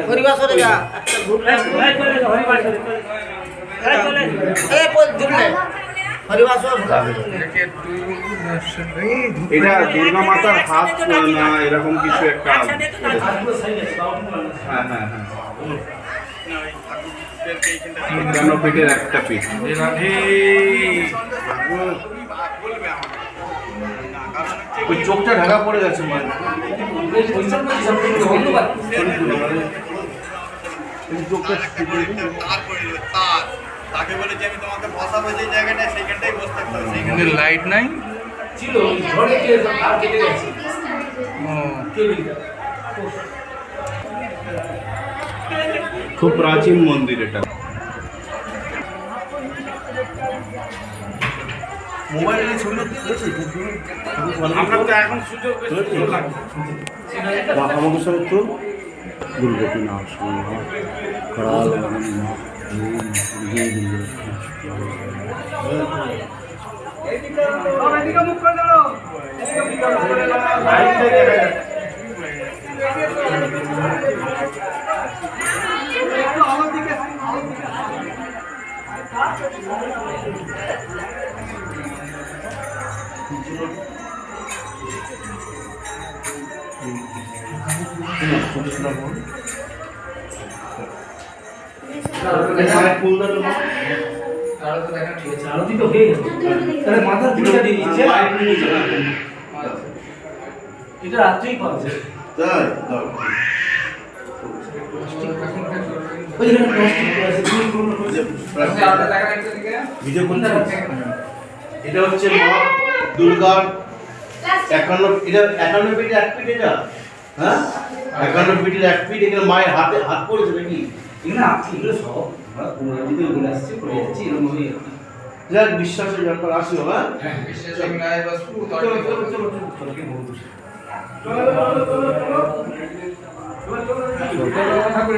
হরিবাসরে যা একটা ঘুরলে হরিবাসর এটা দুর্গা মাতার হাত না এরকম কিছু একটা। হ্যাঁ হ্যাঁ হ্যাঁ, একান্ন ফিটের একটা পিঠ। ওই চোখটা ঢাকা পড়ে গেছে মানে তাকে বলে যে আমি তোমাকে বসাবো যে জায়গাটায় সেইখানটাই বসে থাকতে হবে। সেইখানে লাইট নাই ছিল ঝড়ে আর কেটে গেছে। খুব প্রাচীন মন্দির এটা। মোবাইলে ছবিটা তুলেছি আমরা তো এখন সুযোগ আমাকে সব তো দুর্গতিনাথ করাল আরতি তো হয়ে গেছে, তাহলে মাথার পুরোটা দিয়ে দিচ্ছে। এটা রাত্রেই পাওয়া যায়। তাই ওই যে প্লাস্টিক আছে, ভিডিও করছিস? এটা হচ্ছে মা দুর্গার 51, এটা 51 ফিটের এক ফিট এটা। হ্যাঁ 51 ফিটের এক ফিট। এখানে মায়ের হাতে হাত পড়েছে নাকি? এগুলো আছে, এগুলো সব আমরা পুরোনো দিকে এগুলো আসছে করে যাচ্ছি এরকম ভাবেই আর কি। যাক বিশ্বাসের ব্যাপার আসলো। হ্যাঁ বিশ্বাসে নাই বাস পুরো চলো চলো চলো চলো। ঠাকুর